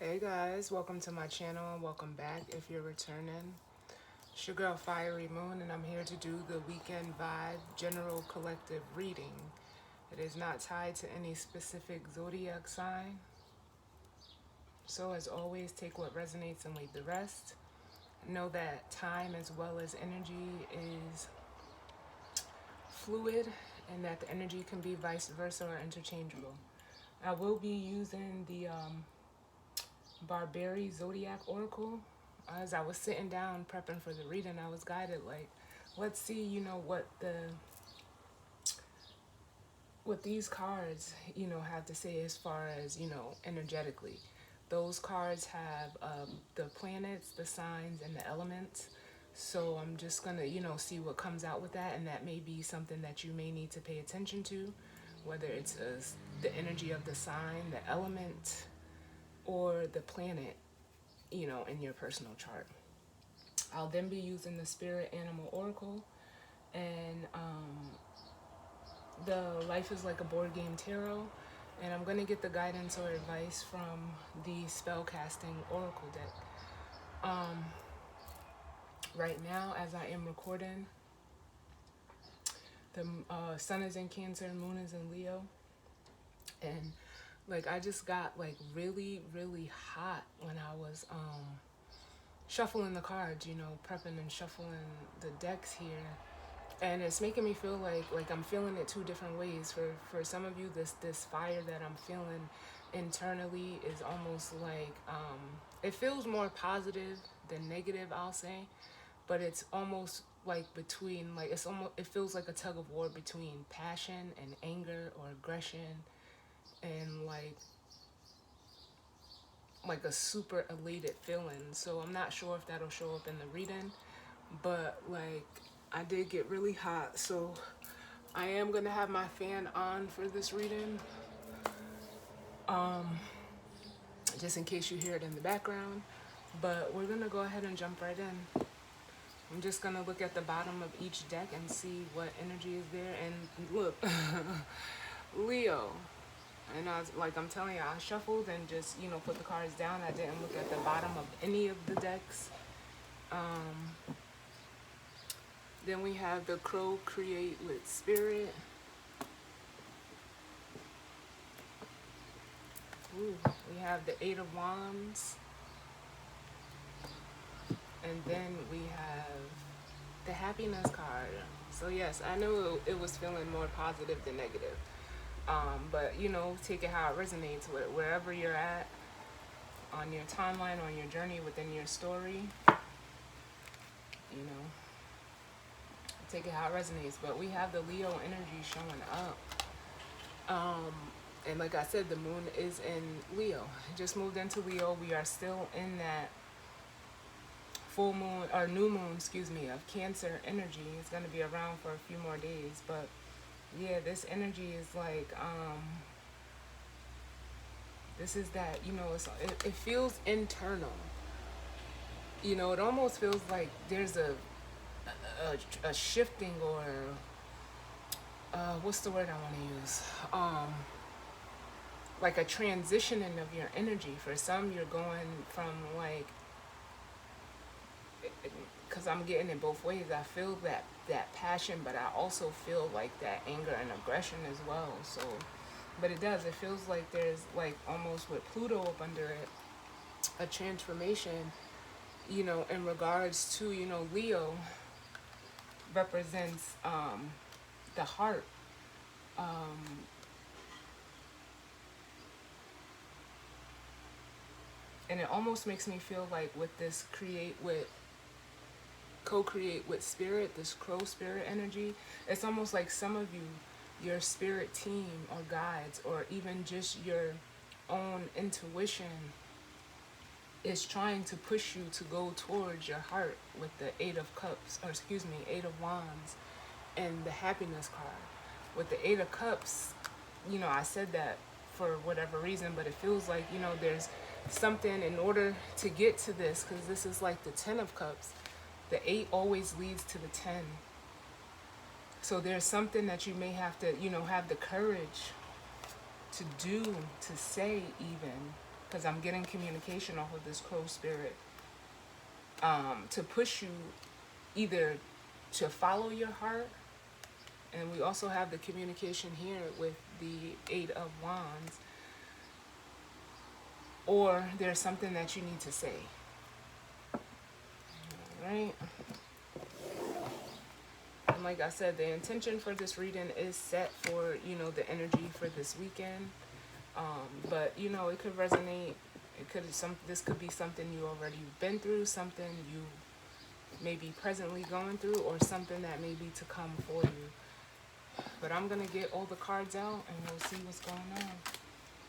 Hey guys, welcome to my channel and welcome back if you're returning. It's your girl Fiery Moon and I'm here to do the weekend vibe general collective reading. It is not tied to any specific zodiac sign. So as always, take what resonates and leave the rest. Know that time as well as energy is fluid and that the energy can be vice versa or interchangeable. I will be using the Barbary Zodiac Oracle. As I was sitting down prepping for the reading, I was guided like, let's see, what these cards, have to say as far as, energetically. Those cards have the planets, the signs, and the elements. So I'm just gonna, see what comes out with that, and that may be something that you may need to pay attention to, whether it's the energy of the sign, the element, or the planet, in your personal chart. I'll then be using the Spirit Animal Oracle and the Life is Like a Board Game Tarot. And I'm going to get the guidance or advice from the Spellcasting Oracle deck. Right now, as I am recording, the Sun is in Cancer, Moon is in Leo. And like I just got like really, really hot when I was shuffling the cards, prepping and shuffling the decks here. And it's making me feel like I'm feeling it two different ways. For some of you, this fire that I'm feeling internally is almost like it feels more positive than negative, I'll say, but it's almost like between it feels like a tug of war between passion and anger or aggression and like a super elated feeling. So I'm not sure if that'll show up in the reading, but like I did get really hot, so I am gonna have my fan on for this reading, just in case you hear it in the background. But we're gonna go ahead and jump right in. I'm just gonna look at the bottom of each deck and see what energy is there. And look, Leo. And I'm telling you, I shuffled and just, put the cards down. I didn't look at the bottom of any of the decks. Then we have the Crow Create with Spirit. Ooh, we have the Eight of Wands. And then we have the Happiness card. So yes, I know it was feeling more positive than negative. But, take it how it resonates with wherever you're at on your timeline, on your journey within your story. Take it how it resonates. But we have the Leo energy showing up. And like I said, the moon is in Leo. It just moved into Leo. We are still in that full moon, or new moon, of Cancer energy. It's going to be around for a few more days. But yeah, this energy is like, this is that, it feels internal. It almost feels like there's a shifting, or what's the word I want to use? Like a transitioning of your energy. For some, you're going from because I'm getting it both ways. I feel that passion, but I also feel like that anger and aggression as well. So, but it feels like there's like almost with Pluto up under it, a transformation, in regards to, Leo represents the heart. And it almost makes me feel like with this co-create with spirit, this crow spirit energy, it's almost like some of you, your spirit team or guides, or even just your own intuition is trying to push you to go towards your heart with the Eight of Wands and the Happiness card. With the Eight of Cups, I said that for whatever reason, but it feels like, there's something in order to get to this, because this is like the Ten of Cups. The 8 always leads to the 10. So there's something that you may have to, have the courage to do, to say even, because I'm getting communication off of this crow spirit, to push you either to follow your heart. And we also have the communication here with the Eight of Wands, or there's something that you need to say. All right. And like I said, the intention for this reading is set for, you know, the energy for this weekend. But you know, it could resonate. This could be something you already been through, something you may be presently going through, or something that may be to come for you. But I'm gonna get all the cards out and we'll see what's going on.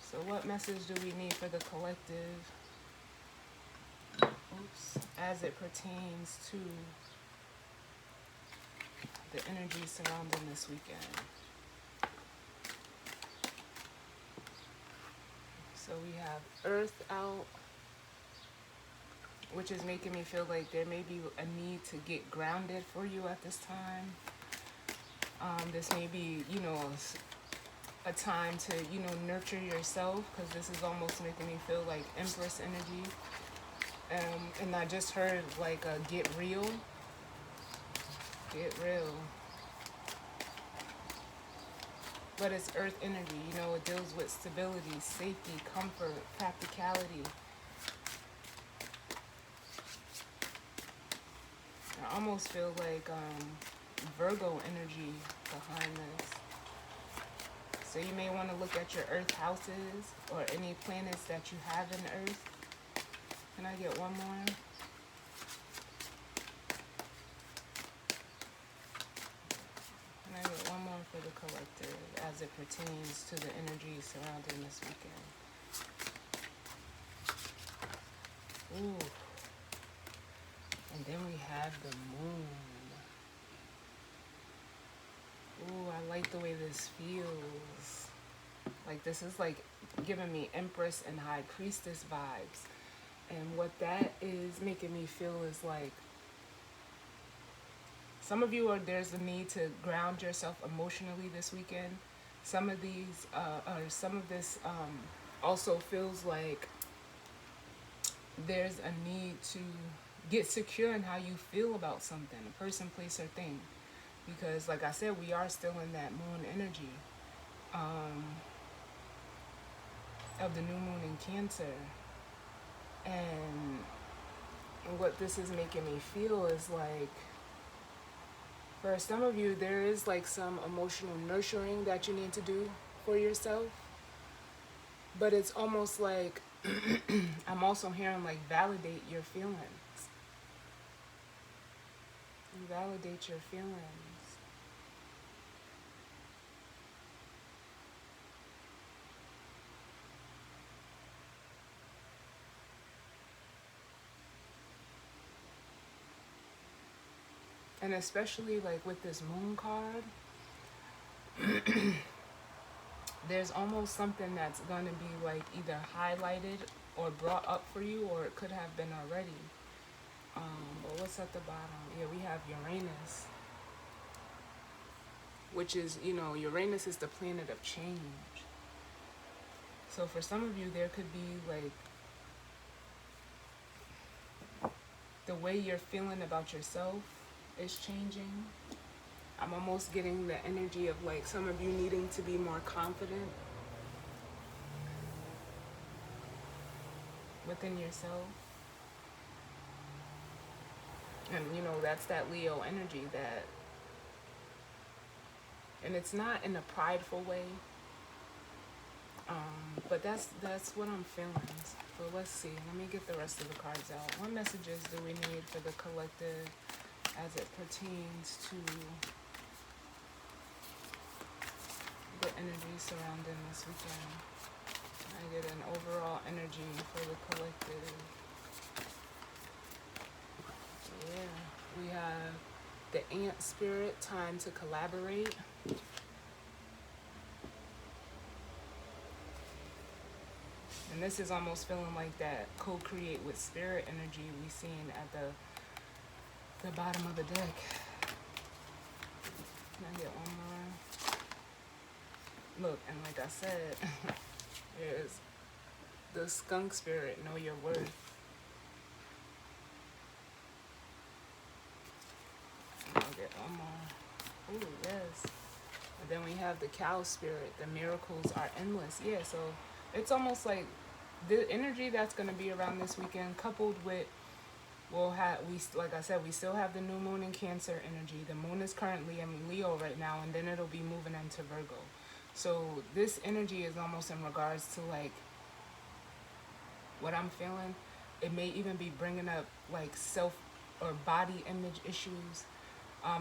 So what message do we need for the collective? As it pertains to the energy surrounding this weekend. So we have Earth out, which is making me feel like there may be a need to get grounded for you at this time. This may be, you know, a time to, you know, nurture yourself, because this is almost making me feel like Empress energy. And I just heard like a get real. Get real. But it's earth energy, you know, it deals with stability, safety, comfort, practicality. I almost feel like Virgo energy behind this. So you may want to look at your earth houses or any planets that you have in earth. Can I get one more? Can I get one more for the collective as it pertains to the energy surrounding this weekend? Ooh. And then we have the moon. Ooh, I like the way this feels. Like this is like giving me Empress and High Priestess vibes. And what that is making me feel is like some of you there's a need to ground yourself emotionally this weekend. Some of these, some of this also feels like there's a need to get secure in how you feel about something, a person, place, or thing. Because like I said, we are still in that moon energy of the new moon in Cancer. And what this is making me feel is like, for some of you, there is like some emotional nurturing that you need to do for yourself. But it's almost like, I'm also hearing like validate your feelings. Validate your feelings. And especially like with this moon card, there's almost something that's going to be like either highlighted or brought up for you, or it could have been already. But what's at the bottom? Yeah, we have Uranus, which is, you know, Uranus is the planet of change. So for some of you, there could be like the way you're feeling about yourself is changing. I'm almost getting the energy of like some of you needing to be more confident within yourself. And you know, that's that Leo energy, that, and it's not in a prideful way, but that's what I'm feeling. So let's see, let me get the rest of the cards out. What messages do we need for the collective as it pertains to the energy surrounding this weekend? I get an overall energy for the collective. Yeah, we have the ant spirit, time to collaborate. And this is almost feeling like that co-create with spirit energy we seen at the bottom of the deck. Can I get one more? Look, and like I said, there's the skunk spirit, know your worth. I'll get one more. Ooh, yes. And then we have the cow spirit. The miracles are endless. Yeah, so it's almost like the energy that's going to be around this weekend, coupled with like I said, we still have the new moon in Cancer energy. The moon is currently in Leo right now, and then it'll be moving into Virgo. So this energy is almost in regards to like what I'm feeling. It may even be bringing up like self or body image issues.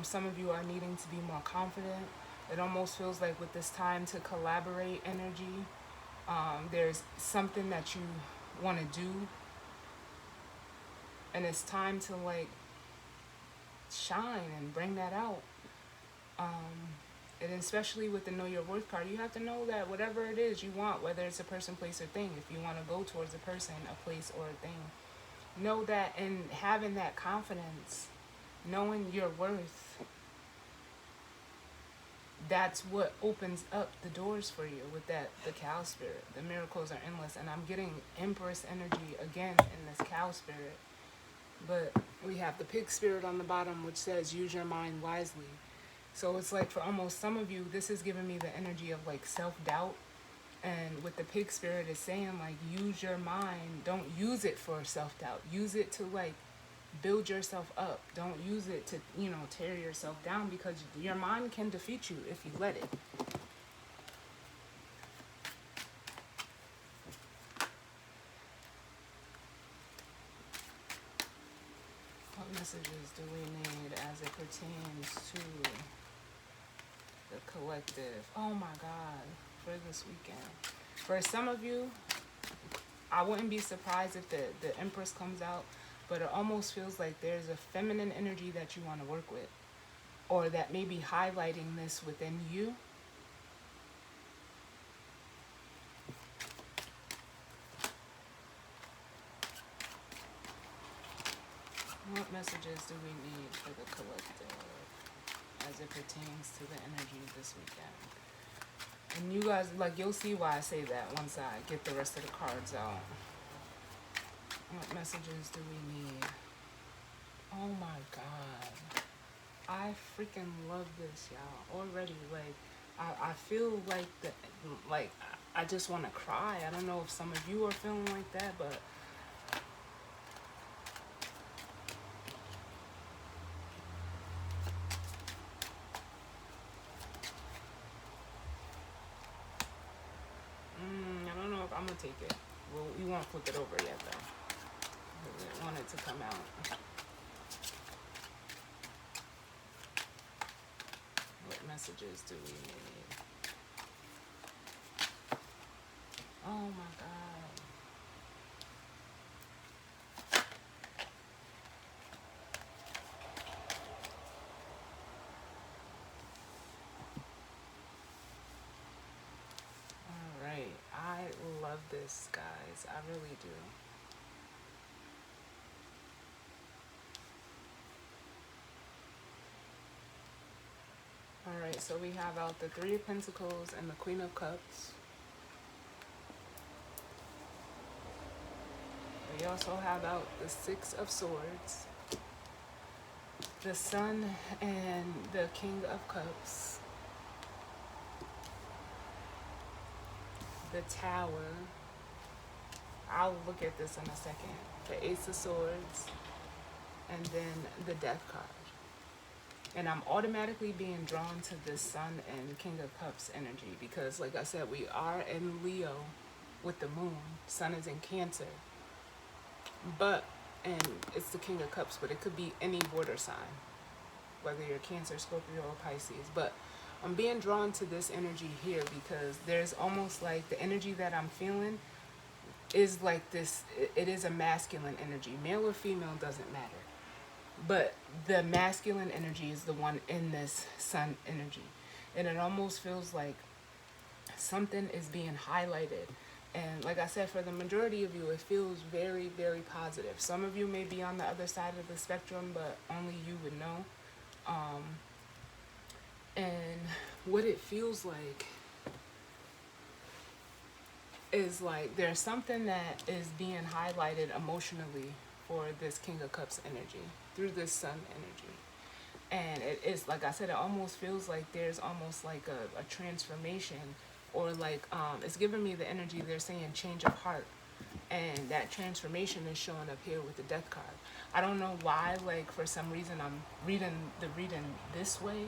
Some of you are needing to be more confident. It almost feels like with this time to collaborate energy, there's something that you want to do, and it's time to like shine and bring that out. And especially with the Know Your Worth card, you have to know that whatever it is you want, whether it's a person, place, or thing, if you want to go towards a person, a place, or a thing, know that, and having that confidence, knowing your worth, that's what opens up the doors for you with that, the cow spirit. The miracles are endless, and I'm getting Empress energy again in this cow spirit. But we have the pig spirit on the bottom, which says use your mind wisely. So it's like for almost some of you, this is giving me the energy of like self-doubt. And with the pig spirit, it's saying like use your mind. Don't use it for self-doubt. Use it to like build yourself up. Don't use it to, tear yourself down, because your mind can defeat you if you let it. What messages do we need as it pertains to the collective? Oh my God, for this weekend. For some of you, I wouldn't be surprised if the Empress comes out, but it almost feels like there's a feminine energy that you want to work with, or that may be highlighting this within you. What messages do we need for the collective as it pertains to the energy this weekend? And you guys, like, you'll see why I say that once I get the rest of the cards out. What messages do we need? Oh my God. I freaking love this, y'all. Already, like, I feel like I just want to cry. I don't know if some of you are feeling like that, but I don't know if I'm gonna take it. Well, we won't flip it over yet, though. I want it to come out. What messages do we need? Oh my God. All right. I love this, guys. I really do. All right, so we have out the Three of Pentacles and the Queen of Cups. We also have out the Six of Swords, the Sun, and the King of Cups, the Tower. I'll look at this in a second. The Ace of Swords, and then the Death card. And I'm automatically being drawn to the Sun and King of Cups energy because, like I said, we are in Leo with the moon. Sun is in Cancer. And it's the King of Cups, but it could be any water sign, whether you're Cancer, Scorpio, or Pisces. But I'm being drawn to this energy here because there's almost like the energy that I'm feeling is like this. It is a masculine energy. Male or female doesn't matter. But the masculine energy is the one in this Sun energy. And it almost feels like something is being highlighted. And like I said, for the majority of you, it feels very, very positive. Some of you may be on the other side of the spectrum, but only you would know. And what it feels like is like there's something that is being highlighted emotionally for this King of Cups energy through this Sun energy. And it is, like I said, it almost feels like there's almost like a transformation, or like it's giving me the energy, they're saying change of heart. And that transformation is showing up here with the Death card. I don't know why, like for some reason I'm reading the reading this way.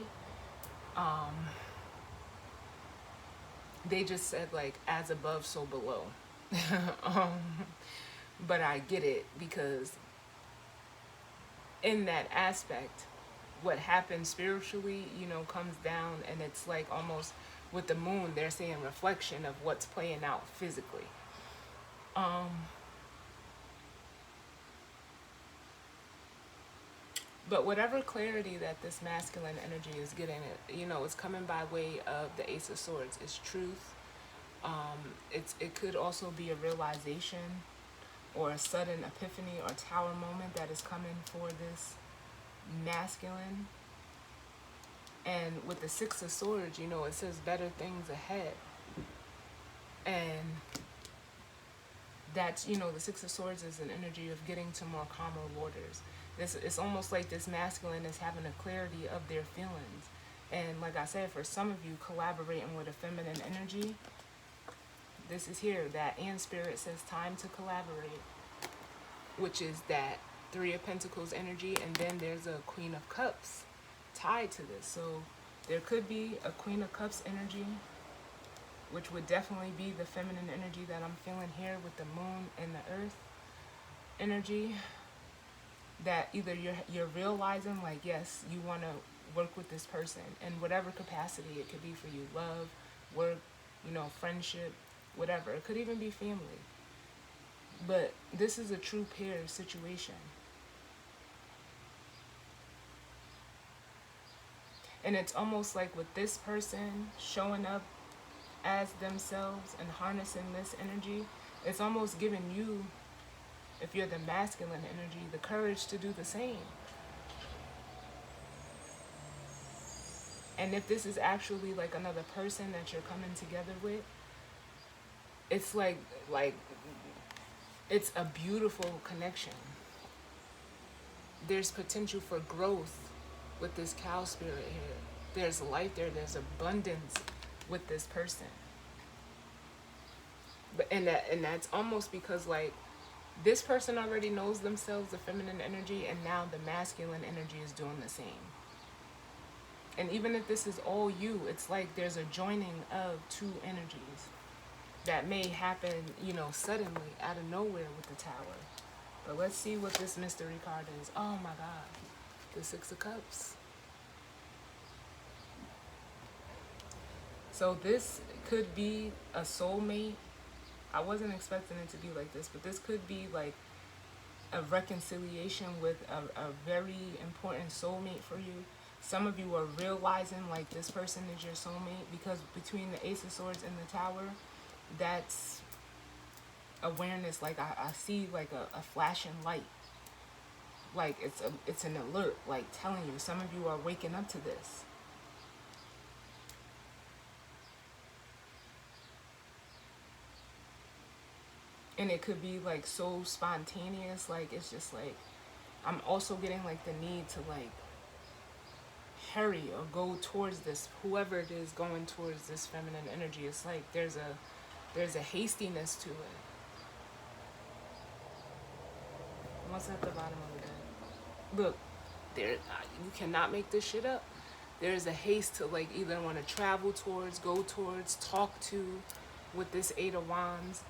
They just said like as above so below. um, but I get it, because in that aspect, what happens spiritually, comes down, and it's like almost with the moon, they're saying reflection of what's playing out physically. Um, but whatever clarity that this masculine energy is getting, it's coming by way of the Ace of Swords. It's truth. It could also be a realization or a sudden epiphany or tower moment that is coming for this masculine. And with the Six of Swords, it says better things ahead. And that's, the Six of Swords is an energy of getting to more calmer waters. It's almost like this masculine is having a clarity of their feelings. And like I said, for some of you collaborating with a feminine energy, this is here. That and Spirit says time to collaborate, which is that Three of Pentacles energy. And then there's a Queen of Cups tied to this. So there could be a Queen of Cups energy, which would definitely be the feminine energy that I'm feeling here with the moon and the earth energy. That either you're realizing like, yes, you want to work with this person in whatever capacity. It could be for you, love, work, friendship, whatever. It could even be family. But this is a true pair situation. And it's almost like with this person showing up as themselves and harnessing this energy, it's almost giving you, if you're the masculine energy, the courage to do the same. And if this is actually like another person that you're coming together with, it's like it's a beautiful connection. There's potential for growth with this cow spirit here. There's life there. There's abundance with this person. But and that's almost because like this person already knows themselves, the feminine energy, and now the masculine energy is doing the same. And even if this is all you, it's like there's a joining of two energies that may happen, suddenly out of nowhere with the Tower. But let's see what this mystery card is. Oh my God, the Six of Cups. So this could be a soulmate. I wasn't expecting it to be like this, but this could be like a reconciliation with a very important soulmate for you. Some of you are realizing like this person is your soulmate, because between the Ace of Swords and the Tower, that's awareness. Like I see like a flashing light. Like it's an alert, like telling you, some of you are waking up to this. And it could be like so spontaneous, like it's just like, I'm also getting like the need to like hurry or go towards this, whoever it is going towards this feminine energy. It's like there's a hastiness to it. What's at the bottom of the deck? Look, there, you cannot make this shit up. There's a haste to like either want to travel towards, go towards, talk to, with this Eight of Wands.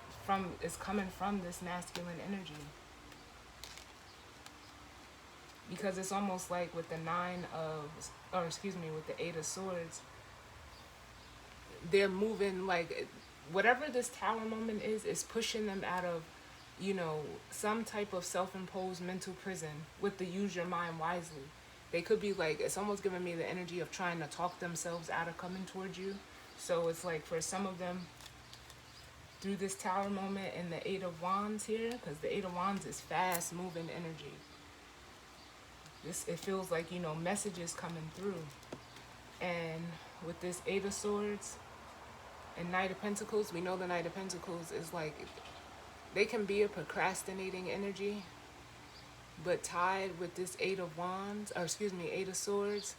Is coming from this masculine energy. Because it's almost like with the with the Eight of Swords, they're moving like, whatever this Tower moment is pushing them out of, some type of self-imposed mental prison with the use your mind wisely. They could be like, it's almost giving me the energy of trying to talk themselves out of coming towards you. So it's like for some of them, through this Tower moment and the Eight of Wands here, because the Eight of Wands is fast moving energy. It feels like, messages coming through. And with this Eight of Swords, And Knight of Pentacles, we know the Knight of Pentacles is like, they can be a procrastinating energy, but tied with this Eight of Wands, or excuse me, Eight of Swords,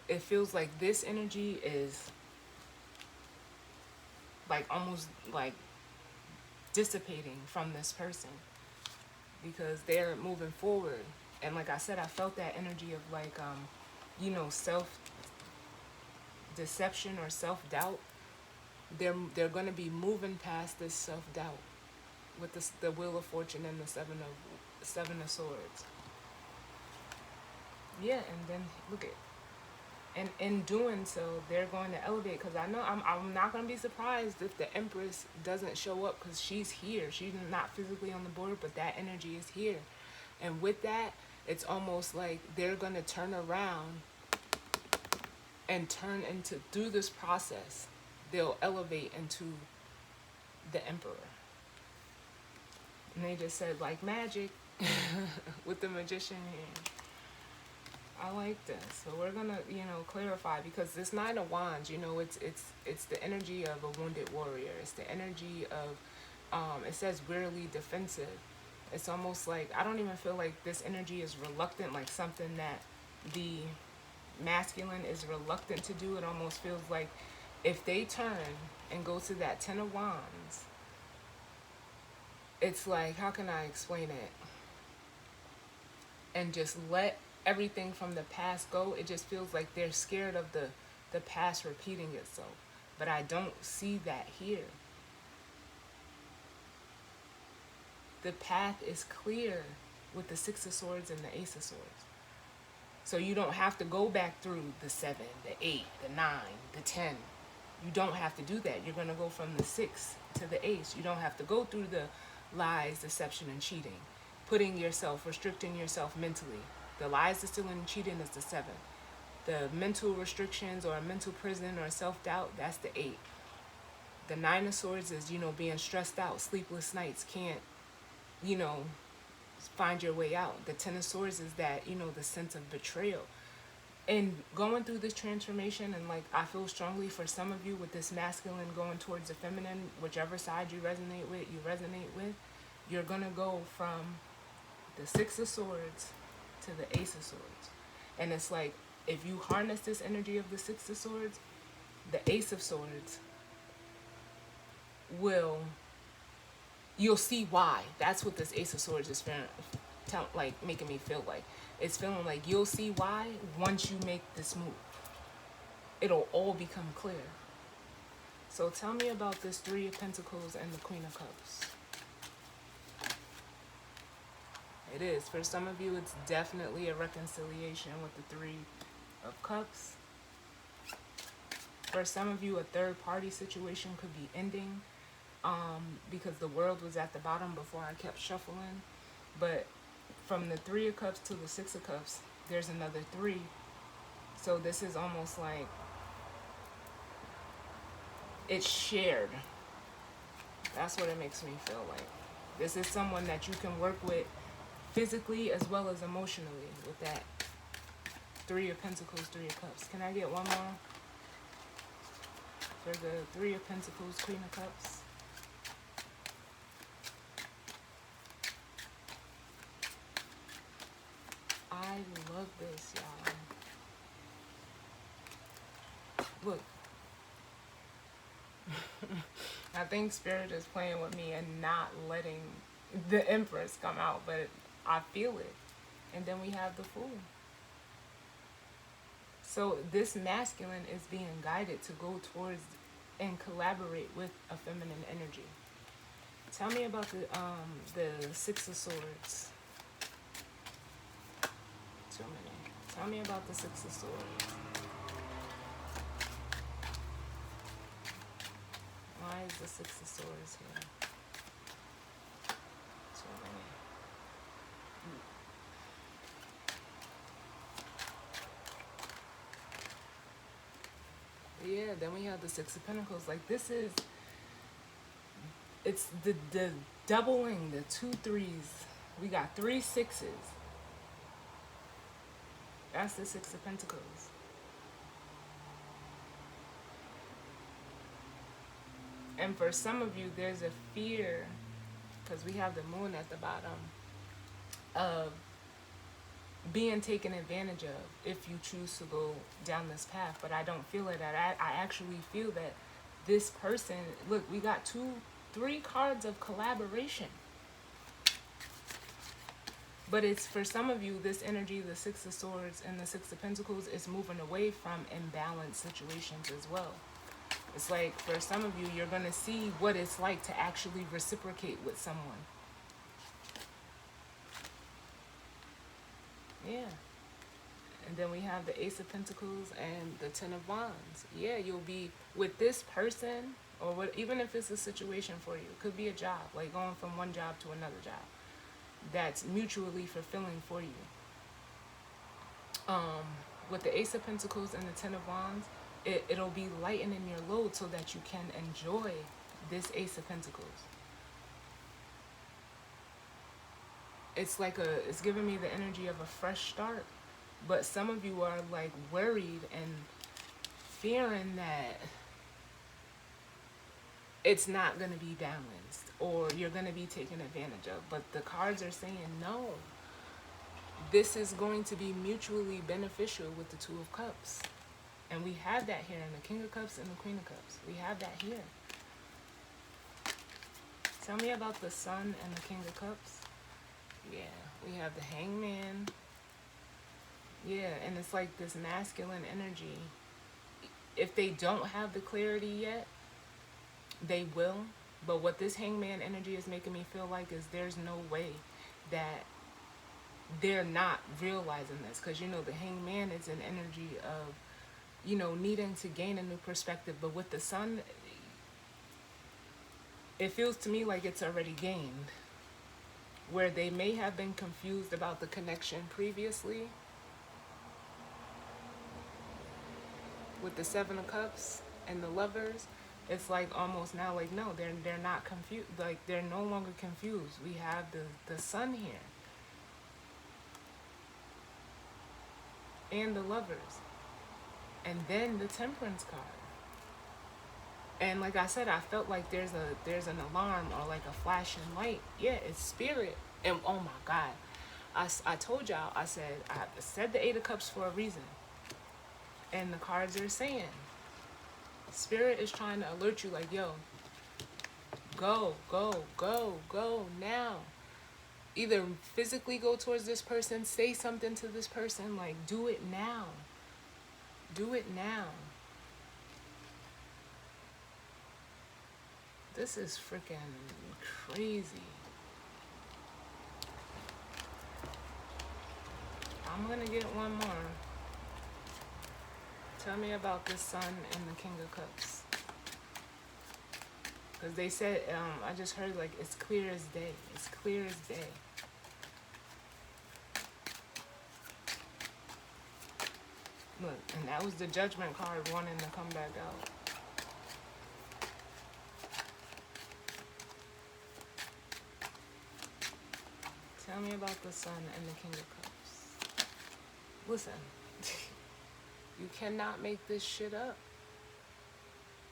it feels like this energy is like almost like dissipating from this person because they're moving forward. And like I said, I felt that energy of like, you know, self deception or self doubt. They're going to be moving past this self doubt with the Wheel of Fortune and the Seven of Swords. Yeah, and then look at, and in doing so, they're going to elevate. Because I know I'm not going to be surprised if the Empress doesn't show up, because she's here. She's not physically on the board, but that energy is here. And with that, it's almost like they're going to turn around and turn into, through this process, they'll elevate into the Emperor. And they just said like magic with the Magician here. I like this. So we're gonna, you know, clarify, because this Nine of Wands, you know, it's the energy of a wounded warrior. It's the energy of, it says wearily defensive. It's almost like, I don't even feel like this energy is reluctant, like something that the masculine is reluctant to do. It almost feels like if they turn and go to that Ten of Wands, it's like, how can I explain it? And just let everything from the past go. It just feels like they're scared of the past repeating itself. But I don't see that here. The path is clear with the Six of Swords and the Ace of Swords. So you don't have to go back through the 7, the 8, the 9, the 10. You don't have to do that. You're going to go from the 6 to the Ace. You don't have to go through the lies, deception, and cheating. Putting yourself, restricting yourself mentally. The lies, stealing, and cheating is the 7. The mental restrictions or a mental prison or self-doubt, that's the 8. The 9 of Swords is, you know, being stressed out, sleepless nights, can't, you know, find your way out. The 10 of Swords is that, you know, the sense of betrayal. And going through this transformation, and like I feel strongly for some of you with this masculine going towards the feminine, whichever side you resonate with, you're going to go from the Six of Swords to the Ace of Swords. And it's like, if you harness this energy of the Six of Swords, the Ace of Swords you'll see why. That's what this Ace of Swords is like making me feel like. It's feeling like you'll see why once you make this move. It'll all become clear. So tell me about this Three of Pentacles and the Queen of Cups. It is. For some of you, it's definitely a reconciliation with the Three of Cups. For some of you, a third-party situation could be ending, because the World was at the bottom before I kept shuffling. But from the Three of Cups to the Six of Cups, there's another 3. So this is almost like it's shared. That's what it makes me feel like. This is someone that you can work with physically as well as emotionally with that Three of Pentacles, Three of Cups. Can I get one more? For the Three of Pentacles, Queen of Cups. I love this, y'all. Look. I think Spirit is playing with me and not letting the Empress come out, but I feel it. And then we have the Fool. So this masculine is being guided to go towards and collaborate with a feminine energy. Tell me about the Six of Swords. Too many. Tell me about the Six of Swords. Why is the Six of Swords here? Too many. Yeah, then we have the Six of Pentacles. Like this is, it's the doubling, the 2 3s. We got 3 6s. That's the Six of Pentacles. And for some of you, there's a fear, because we have the moon at the bottom, of being taken advantage of if you choose to go down this path. But I don't feel it. I actually feel that this person, look, we got three cards of collaboration. But it's, for some of you, this energy, the Six of Swords and the Six of Pentacles, is moving away from imbalanced situations as well. It's like, for some of you, you're going to see what it's like to actually reciprocate with someone. Yeah. And then we have the Ace of Pentacles and the Ten of Wands. Yeah, you'll be with this person, or what, even if it's a situation for you. It could be a job, like going from one job to another job. That's mutually fulfilling for you. With the Ace of Pentacles and the Ten of Wands, it'll be lightening your load so that you can enjoy this Ace of Pentacles. It's like it's giving me the energy of a fresh start. But some of you are like worried and fearing that it's not going to be balanced or you're going to be taken advantage of. But the cards are saying no. This is going to be mutually beneficial with the Two of Cups. And we have that here in the King of Cups and the Queen of Cups. We have that here. Tell me about the Sun and the King of Cups. Yeah, we have the Hangman. Yeah, and it's like this masculine energy. If they don't have the clarity yet, they will. But what this Hangman energy is making me feel like is there's no way that they're not realizing this. Because, you know, the Hangman is an energy of, you know, needing to gain a new perspective. But with the Sun, it feels to me like it's already gained. Where they may have been confused about the connection previously. With the Seven of Cups and the Lovers, it's like almost now like, no, they're not confused. Like, they're no longer confused. We have the Sun here. And the Lovers. And then the Temperance card. And like I said, I felt like there's an alarm or like a flashing light. Yeah, it's spirit. And oh my God. I told y'all, I said the Eight of Cups for a reason. And the cards are saying, Spirit is trying to alert you like, yo, go, go, go, go now. Either physically go towards this person, say something to this person, like, do it now. Do it now. This is freaking crazy. I'm gonna get one more. Tell me about the Sun and the King of Cups. Because they said, I just heard like it's clear as day. It's clear as day. Look, and that was the Judgment card wanting to come back out. Tell me about the Sun and the King of Cups. Listen. You cannot make this shit up.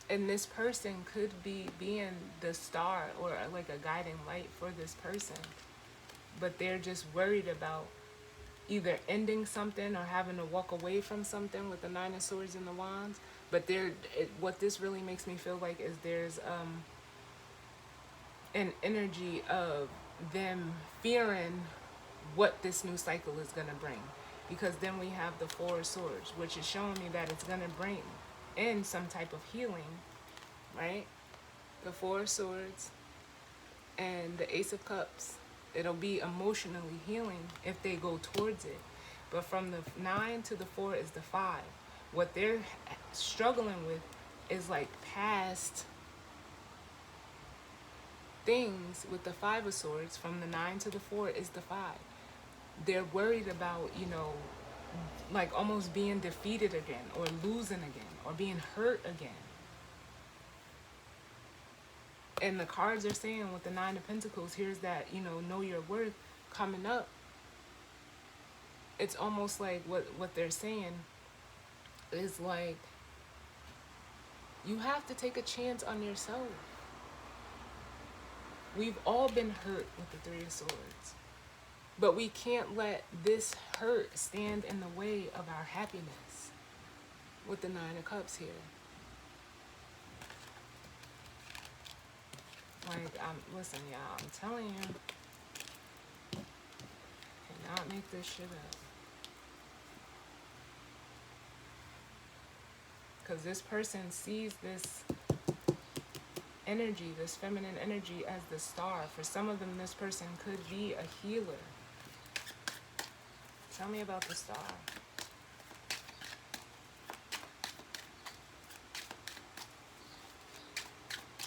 And this person could be being the star or like a guiding light for this person. But they're just worried about either ending something or having to walk away from something with the Nine of Swords and the Wands. But what this really makes me feel like is there's an energy of them fearing what this new cycle is going to bring. Because then we have the Four of Swords, which is showing me that it's going to bring in some type of healing, right? The Four of Swords and the Ace of Cups. It'll be emotionally healing if they go towards it. But from the 9 to the 4 is the 5. What they're struggling with is like past things with the 5 of Swords. From the 9 to the 4 is the 5. They're worried about, you know, like almost being defeated again or losing again or being hurt again. And the cards are saying with the Nine of Pentacles, here's that, you know your worth coming up. It's almost like what they're saying is like, you have to take a chance on yourself. We've all been hurt with the Three of Swords. But we can't let this hurt stand in the way of our happiness with the Nine of Cups here. Like, listen, y'all, I'm telling you, cannot make this shit up. Because this person sees this energy, this feminine energy, as the star. For some of them, this person could be a healer. Tell me about the star.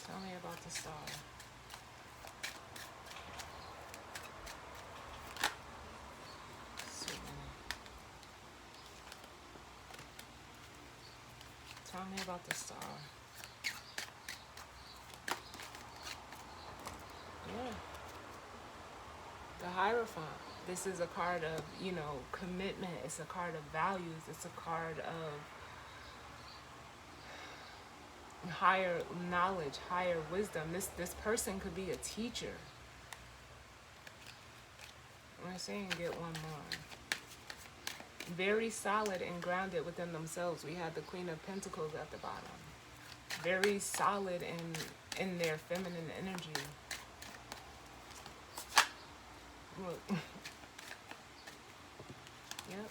Tell me about the star. Sweet. Tell me about the star. Yeah. The Hierophant. This is a card of, commitment. It's a card of values. It's a card of higher knowledge, higher wisdom. This person could be a teacher. I'm saying get one more. Very solid and grounded within themselves. We had the Queen of Pentacles at the bottom. Very solid in their feminine energy. Look. Yep.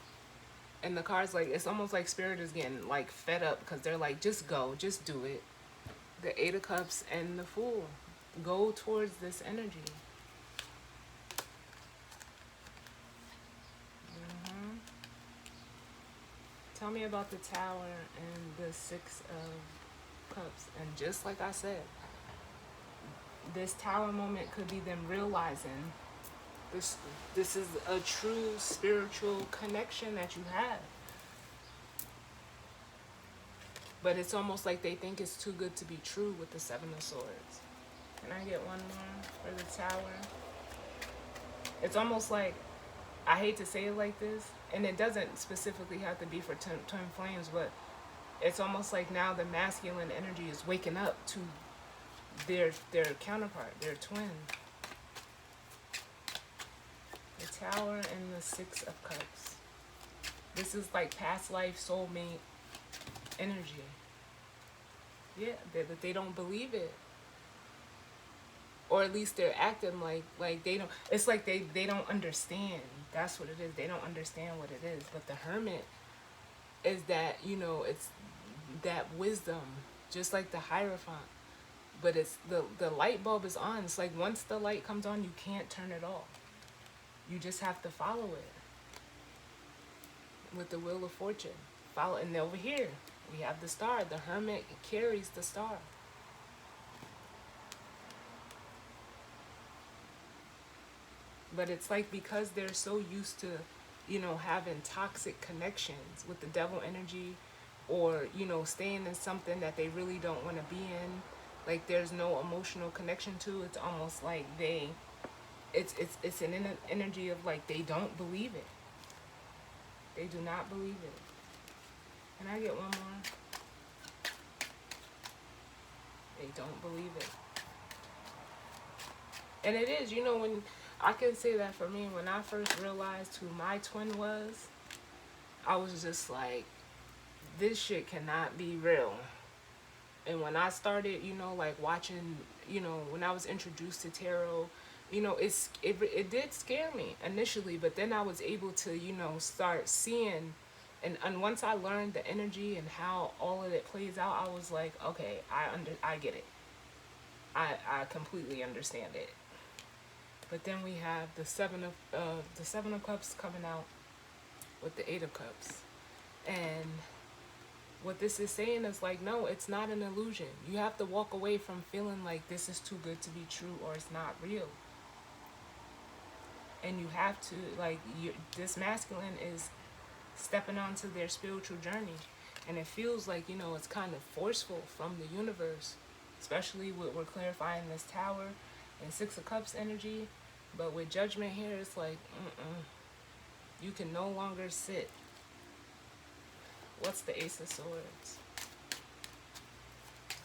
And the cards, like, it's almost like Spirit is getting, like, fed up because they're like, just go, just do it. The Eight of Cups and the Fool. Go towards this energy. Tell me about the Tower and the Six of Cups. And just like I said, this Tower moment could be them realizing this is a true spiritual connection that you have. But it's almost like they think it's too good to be true with the Seven of Swords. Can I get one more for the Tower? It's almost like, I hate to say it like this, and it doesn't specifically have to be for twin flames, but it's almost like now the masculine energy is waking up to their counterpart, their twin. The Tower and the Six of Cups. This is like past life soulmate energy. Yeah, but they don't believe it. Or at least they're acting like they don't. It's like they don't understand. That's what it is. They don't understand what it is. But the Hermit is that, it's that wisdom, just like the Hierophant. But it's the light bulb is on. It's like once the light comes on, you can't turn it off. You just have to follow it. With the Wheel of Fortune. Follow, and over here, we have the star. The Hermit carries the star. But it's like because they're so used to, having toxic connections with the devil energy, or, staying in something that they really don't want to be in, like there's no emotional connection to, it's almost like it's an energy of like they don't believe it. They do not believe it. Can I get one more? They don't believe it. And it is, when I can say that for me, when I first realized who my twin was, I was just like, this shit cannot be real. And when I started, like watching, when I was introduced to tarot, it did scare me initially, but then I was able to, start seeing, and once I learned the energy and how all of it plays out, I was like, okay, I get it. I completely understand it. But then we have the Seven of Cups coming out with the Eight of Cups. And what this is saying is like, no, it's not an illusion. You have to walk away from feeling like this is too good to be true or it's not real. And you have to, like, this masculine is stepping onto their spiritual journey. And it feels like, it's kind of forceful from the universe. Especially we're clarifying this Tower and Six of Cups energy. But with Judgment here, it's like, you can no longer sit. What's the Ace of Swords?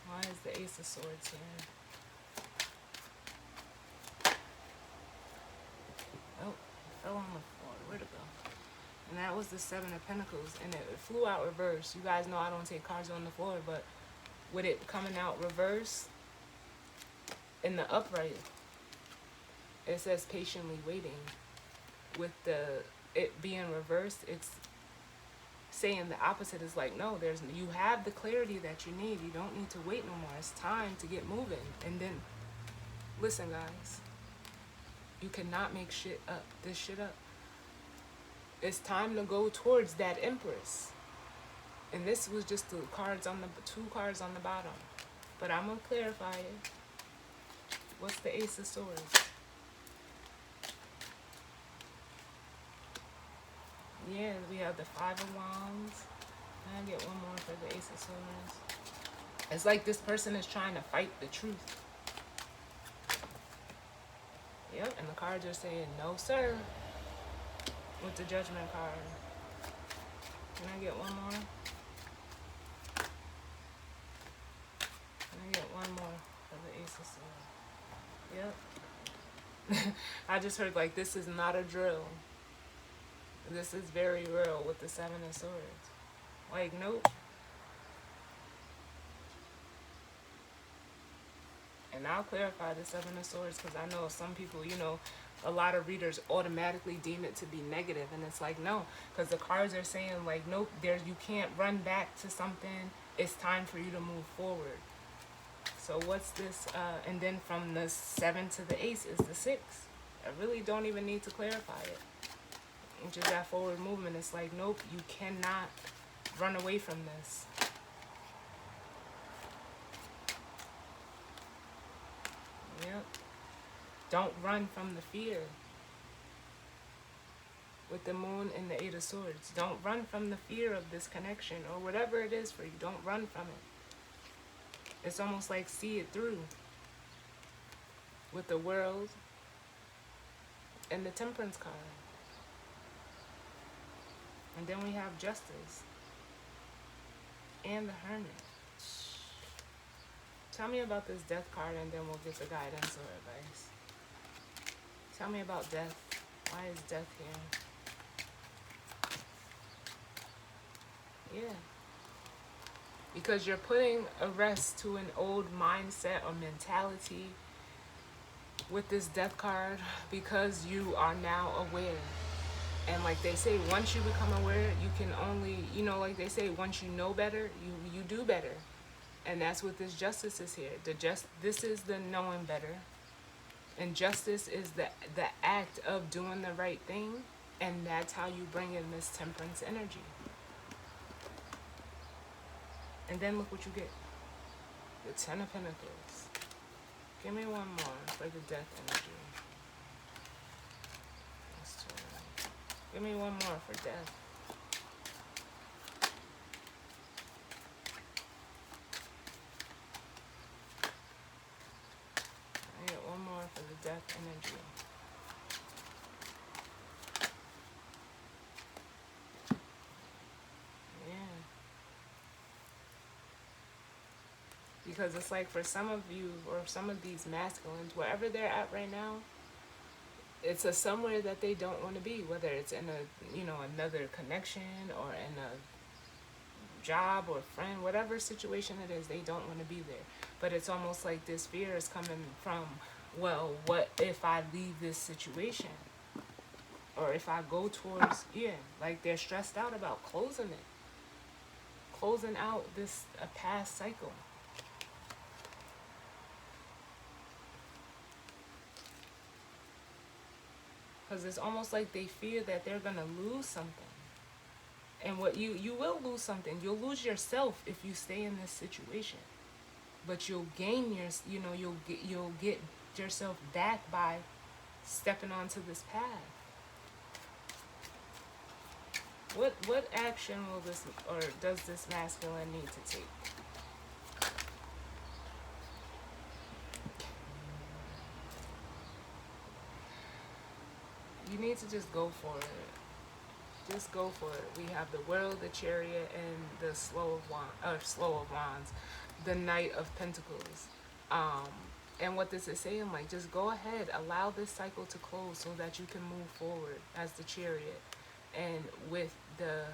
Why is the Ace of Swords here? fell on the floor. Where'd it go? And that was the Seven of Pentacles, and it flew out reverse. You guys know I don't take cards on the floor, but with it coming out reverse in the upright, it says patiently waiting. With it being reversed, it's saying the opposite. Is like, no, you have the clarity that you need. You don't need to wait no more. It's time to get moving. And then, listen, guys, you cannot make this shit up. It's time to go towards that Empress. And this was just the cards on the two cards on the bottom. But I'm gonna clarify it. What's the Ace of Swords? Yeah, we have the Five of Wands. And I get one more for the Ace of Swords. It's like this person is trying to fight the truth. Yep, and the cards are saying, no, sir. With the Judgment card. Can I get one more? Can I get one more for the Ace of Swords? Yep. I just heard, like, this is not a drill. This is very real with the Seven of Swords. Like, nope. And I'll clarify the Seven of Swords, because I know some people, a lot of readers automatically deem it to be negative, and it's like, no, because the cards are saying, like, nope, you can't run back to something. It's time for you to move forward. So what's this? And then from the 7 to the Ace is the 6. I really don't even need to clarify it. Which is that forward movement. It's like, nope, you cannot run away from this. Yep. Don't run from the fear. With the Moon and the Eight of Swords. Don't run from the fear of this connection or whatever it is for you. Don't run from it. It's almost like see it through. With the World and the Temperance card. And then we have Justice. And the Hermit. Tell me about this Death card, and then we'll get the guidance or advice. Tell me about death. Why is death here? Yeah. Because you're putting a rest to an old mindset or mentality with this Death card, because you are now aware. And like they say, once you become aware, you can only, like they say, once you know better, you do better. And that's what this Justice is here. This is the knowing better. And justice is the act of doing the right thing. And that's how you bring in this Temperance energy. And then look what you get. The Ten of Pentacles. Give me one more for the Death energy. Give me one more for death. I get one more for the death energy. Yeah. Because it's like for some of you, or some of these masculines, wherever they're at right now, it's a somewhere that they don't want to be, whether it's in another connection or in a job or friend, whatever situation it is, they don't want to be there. But it's almost like this fear is coming from, well, what if I leave this situation? Or if I go towards, like they're stressed out about closing it. Closing out a past cycle. Because it's almost like they fear that they're going to lose something. And what you will lose something. You'll lose yourself if you stay in this situation. But you'll gain you'll get yourself back by stepping onto this path. What action will this, or does this masculine need to take? You need to just go for it. Just go for it. We have the World, the Chariot, and the Slow of Wands, the Knight of Pentacles. And what this is saying, like, just go ahead, allow this cycle to close so that you can move forward as the Chariot. And with the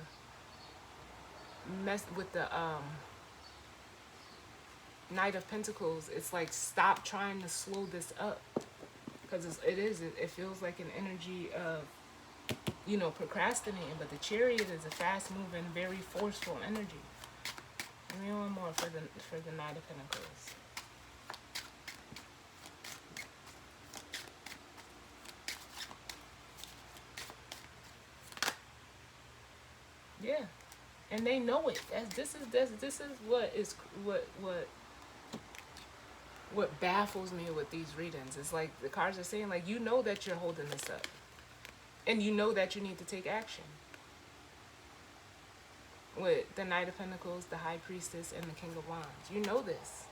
Knight of Pentacles, it's like, stop trying to slow this up, because it feels like an energy of, you know, procrastinating. But the Chariot is a fast moving, very forceful energy. Give me one more for the Knight of Pentacles. Yeah, and they know it. This is what baffles me with these readings. It's like the cards are saying, like, you know that you're holding this up, and you know that you need to take action. With the Knight of Pentacles, the High Priestess, and the King of Wands, you know this,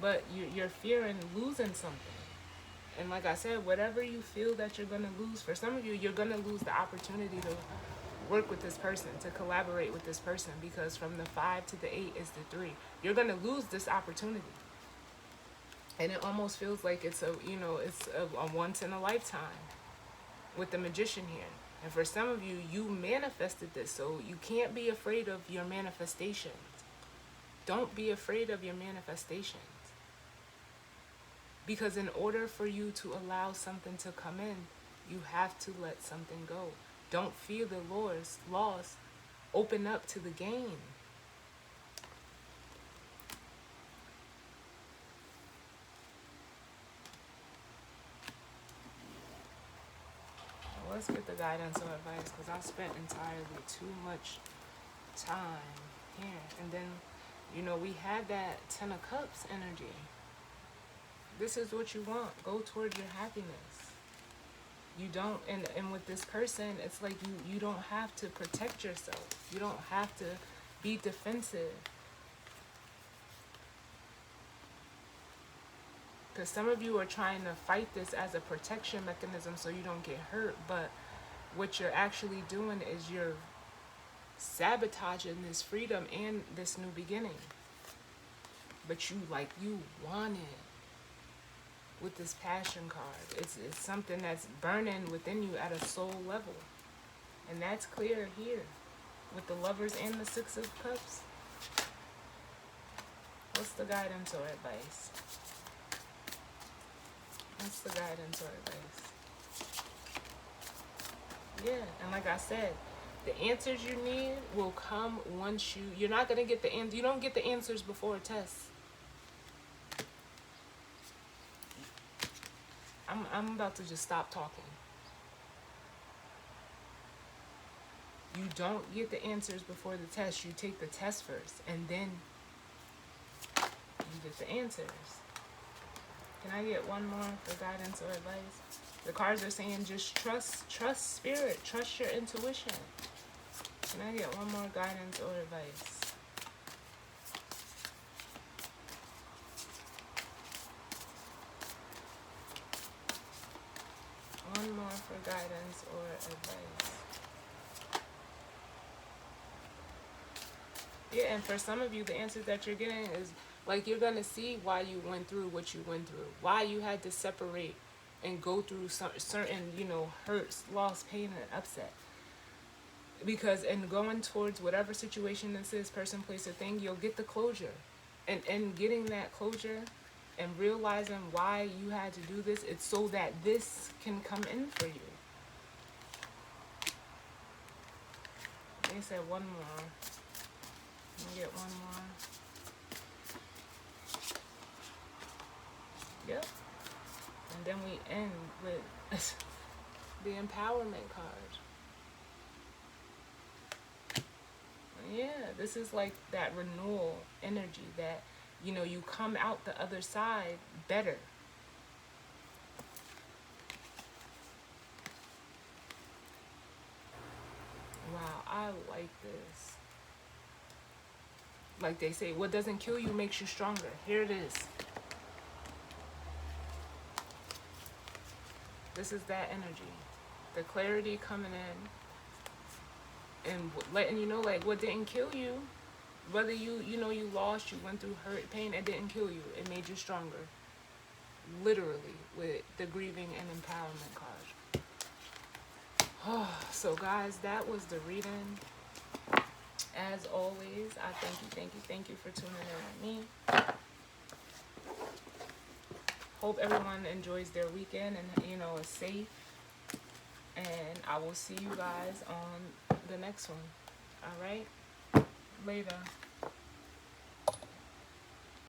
but you're fearing losing something. And like I said, whatever you feel that you're gonna lose, for some of you, you're gonna lose the opportunity to work with this person, to collaborate with this person, because from the 5 to the 8 is the 3. You're gonna lose this opportunity, and it almost feels like it's a once in a lifetime with the Magician here. And for some of you, you manifested this, so you can't be afraid of your manifestations. Don't be afraid of your manifestations, because in order for you to allow something to come in, you have to let something go. Don't fear the laws. Open up to the game. Well, let's get the guidance or advice, because I spent entirely too much time here. And then, you know, we had that 10 of Cups energy. This is what you want. Go towards your happiness. You don't, and with this person, it's like you don't have to protect yourself. You don't have to be defensive. Because some of you are trying to fight this as a protection mechanism so you don't get hurt. But what you're actually doing is you're sabotaging this freedom and this new beginning. But you want it. With this Passion card, it's something that's burning within you at a soul level, and that's clear here with the Lovers and the 6 of Cups. What's the guidance or advice? What's the guidance or advice? Yeah, and like I said, the answers you need will come once you're not going to get the answers. You don't get the answers before a test. I'm about to just stop talking. You don't get the answers before the test. You take the test first, and then you get the answers. Can I get one more for guidance or advice? The cards are saying just trust spirit, trust your intuition. Can I get one more guidance or advice? One more for guidance or advice. Yeah, and for some of you, the answers that you're getting is like you're going to see why you went through what you went through, why you had to separate and go through some certain, hurts, loss, pain, and upset. Because in going towards whatever situation this is, person, place, or thing, you'll get the closure. And getting that closure and realizing why you had to do this, it's so that this can come in for you. They said one more. Let me get one more. Yep. And then we end with the Empowerment card. Yeah, this is like that renewal energy that, you come out the other side better. Wow, I like this. Like they say, what doesn't kill you makes you stronger. Here it is. This is that energy. The clarity coming in and letting you know, like, what didn't kill you Whether you know you lost, you went through hurt, pain, it didn't kill you. It made you stronger. Literally, with the grieving and empowerment card. So guys, that was the reading. As always, I thank you for tuning in with me. Hope everyone enjoys their weekend and is safe. And I will see you guys on the next one. All right? Later.